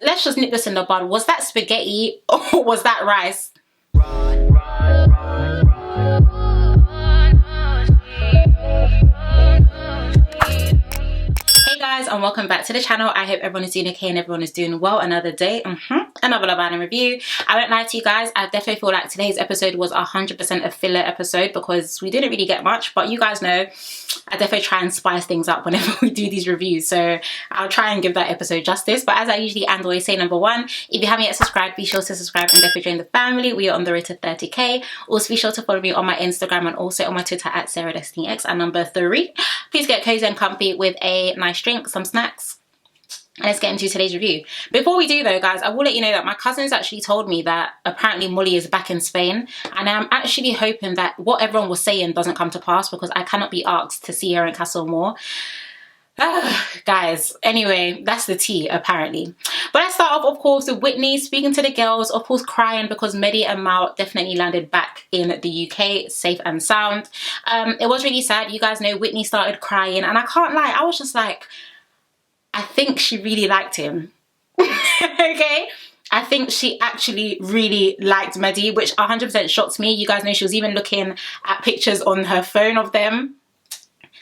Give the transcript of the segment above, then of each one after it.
let's just nip this in the bud. Was that spaghetti or was that rice? Hey guys, and welcome back to the channel. I hope everyone is doing okay and everyone is doing well. Another day, another Love Island review. I won't lie to you guys, I definitely feel like today's episode was 100% a filler episode because we didn't really get much, but you guys know I definitely try and spice things up whenever we do these reviews, so I'll try and give that episode justice. But as I usually and always say, number one, if you haven't yet subscribed, be sure to subscribe and definitely join the family. We are on the road to 30k. Also be sure to follow me on my Instagram and also on my Twitter at SarahDestinyX. And number three, please get cozy and comfy with a nice drink, some snacks, and let's get into today's review. Before we do though, guys, I will let you know that my cousins actually told me that apparently Molly is back in Spain, and I'm actually hoping that what everyone was saying doesn't come to pass because I cannot be asked to see her in Castle Moore. Guys, anyway, that's the tea apparently. But let's start off, of course, with Whitney speaking to the girls, of course crying because Mehdi and Mal definitely landed back in the UK safe and sound. It was really sad. You guys know Whitney started crying, and I can't lie, I was just like, I think she really liked him. Okay, I think she actually really liked Mehdi, which 100% shocked me. You guys know she was even looking at pictures on her phone of them.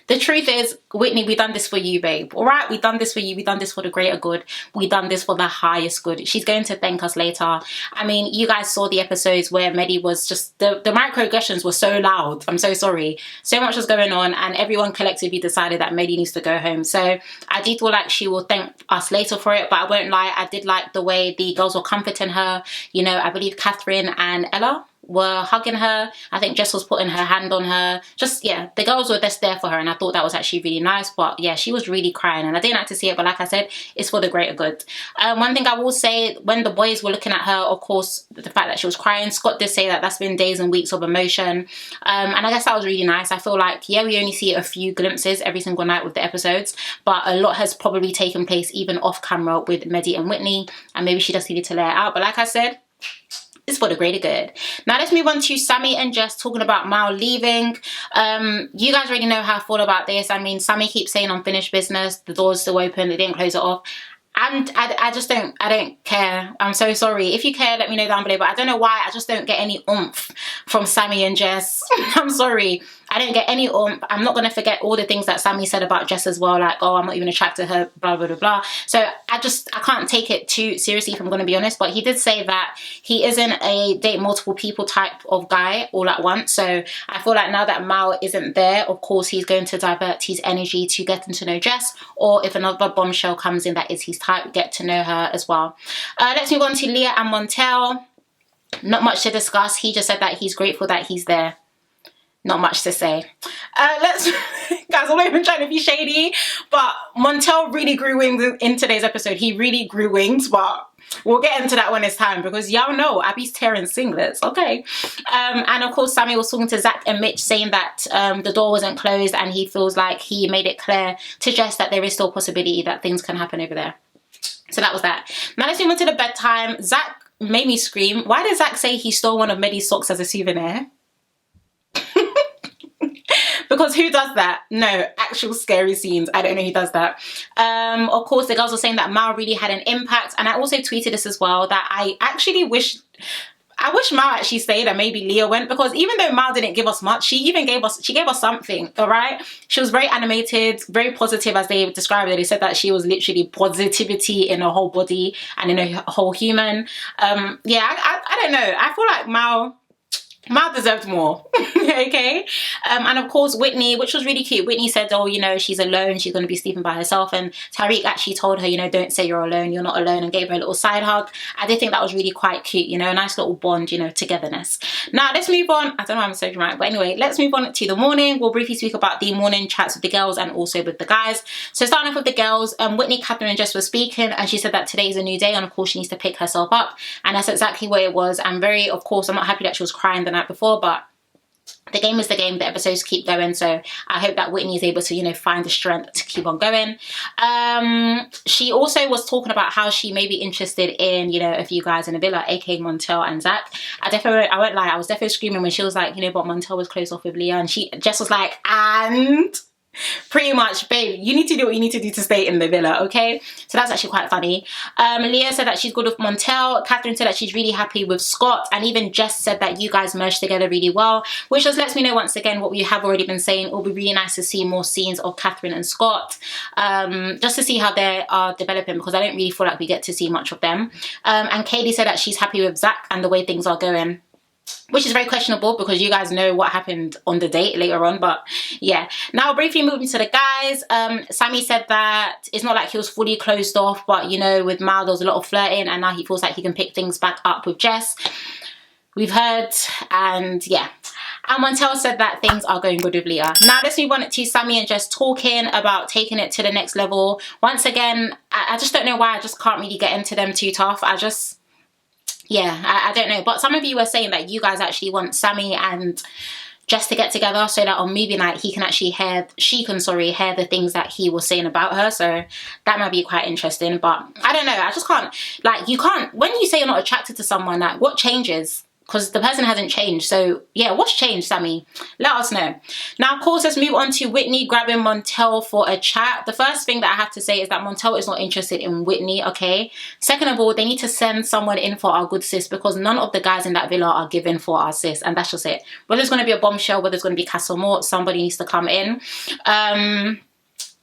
The truth is, Whitney, we done this for you, babe. All right, we done this for you. We done this for the greater good. We done this for the highest good. She's going to thank us later. I mean, you guys saw the episodes where Mehdi was just, the microaggressions were so loud. I'm so sorry. So much was going on and everyone collectively decided that Mehdi needs to go home. So I do feel like she will thank us later for it, but I won't lie, I did like the way the girls were comforting her. You know, I believe Catherine and Ella were hugging her. I think Jess was putting her hand on her. Just, yeah, the girls were just there for her, and I thought that was actually really nice. But yeah, she was really crying and I didn't like to see it, but like I said, it's for the greater good. One thing I will say, when the boys were looking at her, of course, the fact that she was crying, Scott did say that that's been days and weeks of emotion, and I guess that was really nice. I feel like, yeah, we only see a few glimpses every single night with the episodes, but a lot has probably taken place even off camera with Mehdi and Whitney, and maybe she just needed to let it out. But like I said, it's for the greater good. Now let's move on to Sammy and Jess talking about Mal leaving. You guys already know how I feel about this. I mean, Sammy keeps saying unfinished business, the door's still open, they didn't close it off. And I just don't care. I'm so sorry. If you care, let me know down below. But I don't know why, I just don't get any oomph from Sammy and Jess. I'm sorry. I don't get any oomph. I'm not going to forget all the things that Sammy said about Jess as well. Like, oh, I'm not even attracted to her, blah, blah, blah, blah. So I can't take it too seriously if I'm going to be honest. But he did say that he isn't a date multiple people type of guy all at once. So I feel like now that Mal isn't there, of course, he's going to divert his energy to getting to know Jess. Or if another bombshell comes in that is his type, get to know her as well. Let's move on to Leah and Montel. Not much to discuss. He just said that he's grateful that he's there. Not much to say. Guys, I'm not even trying to be shady, but Montel really grew wings in today's episode. He really grew wings, but we'll get into that when it's time because y'all know Abby's tearing singlets, okay? And of course, Sammy was talking to Zach and Mitch saying that the door wasn't closed and he feels like he made it clear to Jess that there is still a possibility that things can happen over there. So that was that. Now let's move on to the bedtime. Zach made me scream. Why did Zach say he stole one of Mehdi's socks as a souvenir? Because who does that? No, actual scary scenes. I don't know who does that. Of course, the girls were saying that Mal really had an impact. And I also tweeted this as well, that I wish Mal actually stayed and maybe Leah went, because even though Mal didn't give us much, she gave us something, all right? She was very animated, very positive, as they described it. They said that she was literally positivity in her whole body and in her whole human. Yeah, I don't know. I feel like Mal deserved more. Okay, and of course Whitney, which was really cute. Whitney said, oh, you know, she's alone, she's going to be sleeping by herself, and Tariq actually told her, you know, don't say you're alone, you're not alone, and gave her a little side hug. I did think that was really quite cute, you know, a nice little bond, you know, togetherness. Now let's move on. I don't know why I'm so dramatic, but anyway, let's move on to the morning. We'll briefly speak about the morning chats with the girls and also with the guys. So starting off with the girls, Whitney, Catherine and Jess were speaking, and she said that today is a new day and of course she needs to pick herself up, and that's exactly what it was. I'm not happy that she was crying the night before, but the game is the game, the episodes keep going, so I hope that Whitney is able to, you know, find the strength to keep on going. She also was talking about how she may be interested in, you know, a few guys in the villa, aka Montel and Zach. I won't lie, I was definitely screaming when she was like, you know, but Montel was closed off with Leah, and Jess was like, and Pretty much, babe, you need to do what you need to do to stay in the villa, okay? So that's actually quite funny. Leah said that she's good with Montel. Catherine said that she's really happy with Scott. And even Jess said that you guys merged together really well, which just lets me know once again what we have already been saying. It will be really nice to see more scenes of Catherine and Scott, just to see how they are developing, because I don't really feel like we get to see much of them. And Katie said that she's happy with Zach and the way things are going, which is very questionable because you guys know what happened on the date later on. But yeah, now briefly moving to the guys. Sammy said that it's not like he was fully closed off, but you know, with Mal there was a lot of flirting, and now he feels like he can pick things back up with Jess. We've heard, and yeah. And Montel said that things are going good with Leah. Now let's move on to Sammy and Jess talking about taking it to the next level. Once again, I just don't know why I just can't really get into them too tough. Yeah, I don't know. But some of you were saying that you guys actually want Sammy and Jess to get together so that on movie night he can actually she can hear the things that he was saying about her. So that might be quite interesting. But I don't know. I just can't, like, you can't, when you say you're not attracted to someone, like, what changes? Because the person hasn't changed. So yeah, what's changed, Sammy? Let us know. Now, of course, let's move on to Whitney grabbing Montel for a chat. The first thing that I have to say is that Montel is not interested in Whitney, okay? Second of all, they need to send someone in for our good sis, because none of the guys in that villa are given for our sis, and that's just it. Whether it's going to be a bombshell, whether it's going to be Castle Mort, somebody needs to come in.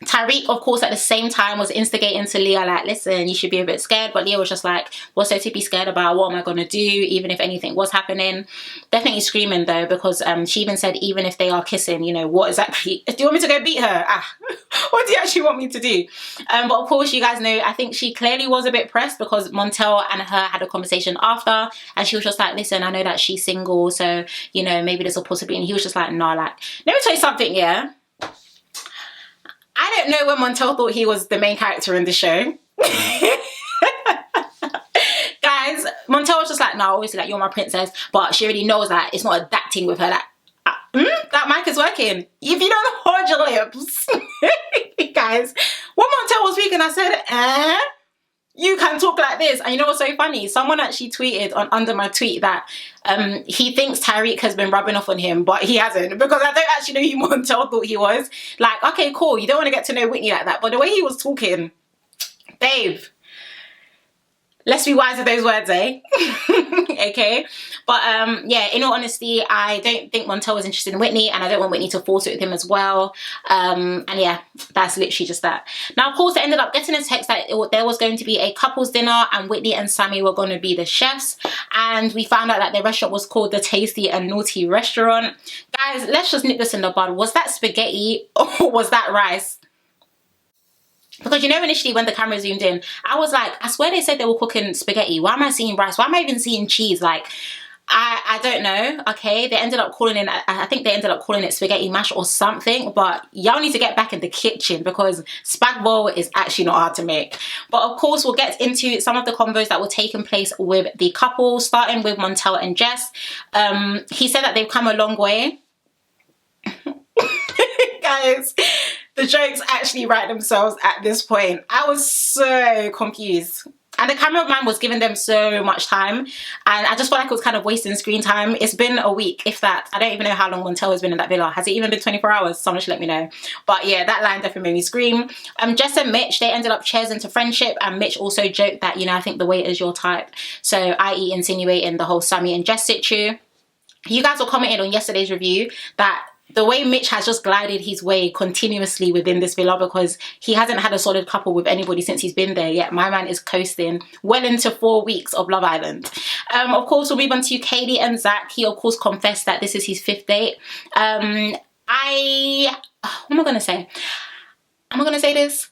Tyreek, of course, at the same time was instigating to Leah, like, listen, you should be a bit scared. But Leah was just like, what's there to be scared about? What am I going to do, even if anything was happening? Definitely screaming, though, because she even said, even if they are kissing, you know, what exactly? Do you want me to go beat her? What do you actually want me to do? But of course, you guys know, I think she clearly was a bit pressed because Montel and her had a conversation after, and she was just like, listen, I know that she's single, so, you know, maybe there's a possibility. And he was just like, no, like, let me tell you something, yeah? I don't know when Montel thought he was the main character in the show. Guys, Montel was just like, no, obviously, like, you're my princess. But she already knows that it's not adapting with her. Like, that mic is working. If you don't hold your lips. Guys, when Montel was speaking, I said, you can talk like this. And you know what's so funny? Someone actually tweeted under my tweet that he thinks Tyreek has been rubbing off on him, but he hasn't, because I don't actually know who Montel thought he was. Like, okay, cool, you don't want to get to know Whitney like that, but the way he was talking, babe, let's be wise with those words, eh? Okay. But yeah, in all honesty, I don't think Montel was interested in Whitney, and I don't want Whitney to force it with him as well. And yeah, that's literally just that. Now, of course, I ended up getting a text that there was going to be a couple's dinner and Whitney and Sammy were going to be the chefs. And we found out that the restaurant was called the Tasty and Naughty Restaurant. Guys, let's just nip this in the bud. Was that spaghetti or was that rice? Because, you know, initially when the camera zoomed in, I was like, I swear they said they were cooking spaghetti. Why am I seeing rice? Why am I even seeing cheese? Like, I don't know, okay? They ended up calling it, I think they ended up calling it spaghetti mash or something. But y'all need to get back in the kitchen, because spag bowl is actually not hard to make. But of course, we'll get into some of the combos that were taking place with the couple, starting with Montel and Jess. He said that they've come a long way. Guys, the jokes actually write themselves at this point. I was so confused. And the cameraman was giving them so much time. And I just felt like it was kind of wasting screen time. It's been a week, if that. I don't even know how long Montel has been in that villa. Has it even been 24 hours? Someone should let me know. But yeah, that line definitely made me scream. Jess and Mitch, they ended up cheers into friendship. And Mitch also joked that, you know, I think the waiter's your type. So, i.e. insinuating the whole Sammy and Jess situ. You guys were commenting on yesterday's review that the way Mitch has just glided his way continuously within this villa, because he hasn't had a solid couple with anybody since he's been there, yet my man is coasting well into 4 weeks of Love Island. Of course, we'll move on to Katie and Zach. He, of course, confessed that this is his 5th date. What am I going to say? Am I going to say this?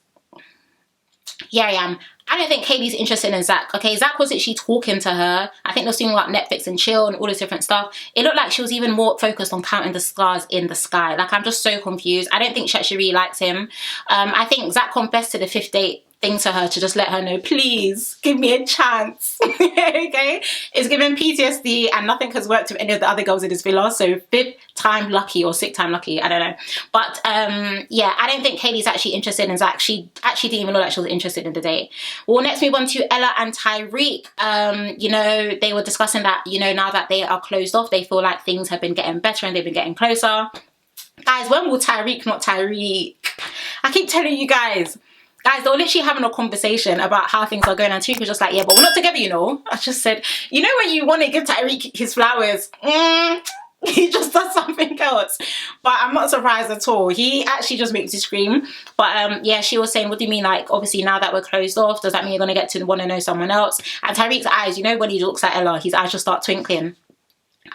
Yeah, I am. I don't think Katie's interested in Zach, okay? Zach was actually talking to her. I think they were speaking about Netflix and chill and all this different stuff. It looked like she was even more focused on counting the stars in the sky. Like, I'm just so confused. I don't think she actually really likes him. I think Zach confessed to the 5th date thing to her to just let her know, please give me a chance. Okay, it's given PTSD and nothing has worked with any of the other girls in this villa, so 5th time lucky or 6th time lucky, I don't know. But yeah, I don't think Katie's actually interested in Zach. She actually didn't even look like she was interested in the date. We'll next move on to Ella and Tyreek. You know, they were discussing that, you know, now that they are closed off, they feel like things have been getting better and they've been getting closer. Guys, when will Tyreek not Tyreek? I keep telling you guys, they're literally having a conversation about how things are going, and Tariq was just like, yeah, but we're not together, you know. I just said, you know, when you want to give Tyreek his flowers, he just does something else. But I'm not surprised at all. He actually just makes you scream. But yeah, she was saying, what do you mean, like, obviously now that we're closed off, does that mean you're going to get to want to know someone else? And Tyreek's eyes, you know, when he looks at Ella, his eyes just start twinkling.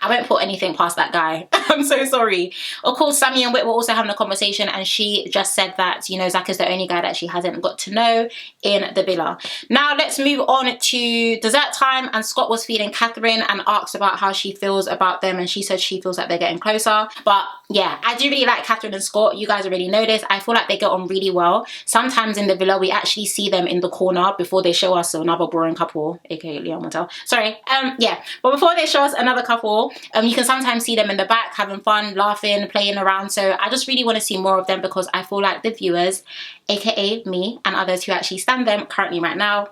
I won't put anything past that guy. I'm so sorry. Of course, Sammy and Whit were also having a conversation, and she just said that, you know, Zach is the only guy that she hasn't got to know in the villa. Now, let's move on to dessert time, and Scott was feeding Catherine and asked about how she feels about them, and she said she feels like they're getting closer. But yeah, I do really like Catherine and Scott. You guys already know this. I feel like they get on really well. Sometimes in the villa, we actually see them in the corner before they show us another boring couple, aka Leon Montel. Sorry. Yeah, but before they show us another couple, you can sometimes see them in the back having fun, laughing, playing around. So I just really want to see more of them, because I feel like the viewers, aka me and others who actually stand them currently right now,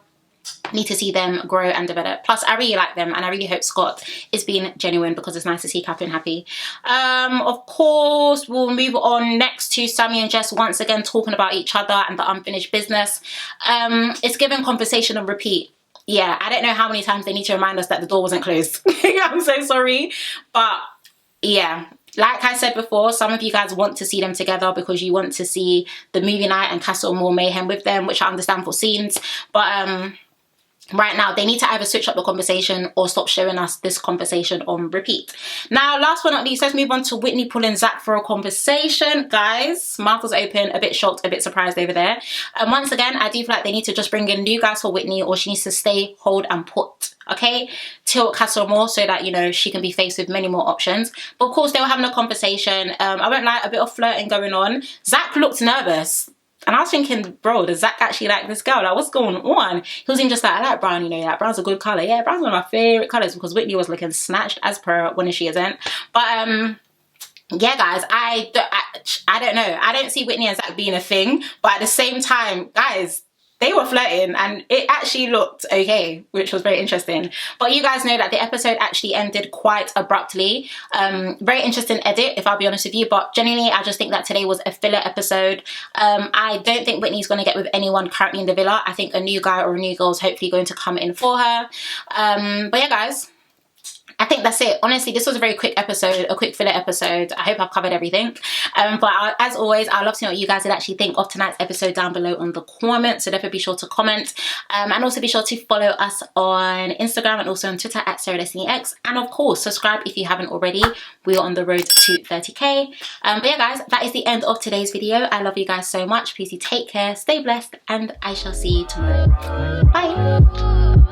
need to see them grow and develop. Plus, I really like them, and I really hope Scott is being genuine, because it's nice to see Catherine happy. Of course, we'll move on next to Sammy and Jess once again talking about each other and the unfinished business. It's given conversation on repeat. Yeah, I don't know how many times they need to remind us that the door wasn't closed. I'm so sorry. But yeah, like I said before, some of you guys want to see them together because you want to see the movie night and Castle More mayhem with them, which I understand for scenes. But right now, they need to either switch up the conversation or stop showing us this conversation on repeat. Now, last but not least, let's move on to Whitney pulling Zach for a conversation. Guys, mouth was open, a bit shocked, a bit surprised over there. And once again, I do feel like they need to just bring in new guys for Whitney, or she needs to stay, hold and put, okay, till Castle More, so that, you know, she can be faced with many more options. But of course, they were having a conversation. I won't lie, a bit of flirting going on. Zach looked nervous. And I was thinking, bro, does Zach actually like this girl? Like, what's going on? He was even just like, I like brown, you know, like, brown's a good colour. Yeah, brown's one of my favourite colours, because Whitney was looking snatched as per when she isn't. But, yeah, guys, I don't know. I don't see Whitney and Zach being a thing. But at the same time, guys, they were flirting, and it actually looked okay, which was very interesting. But you guys know that the episode actually ended quite abruptly. Very interesting edit, if I'll be honest with you. But genuinely, I just think that today was a filler episode. I don't think Whitney's going to get with anyone currently in the villa. I think a new guy or a new girl is hopefully going to come in for her. But yeah, guys, I think that's it. Honestly, this was a very quick episode, a quick filler episode. I hope I've covered everything. But as always, I'd love to know what you guys would actually think of tonight's episode down below on the comments. So definitely be sure to comment. And also be sure to follow us on Instagram and also on Twitter at SarahDestinyX. And of course, subscribe if you haven't already. We are on the road to 30k. But yeah, guys, that is the end of today's video. I love you guys so much. Please do take care, stay blessed, and I shall see you tomorrow. Bye.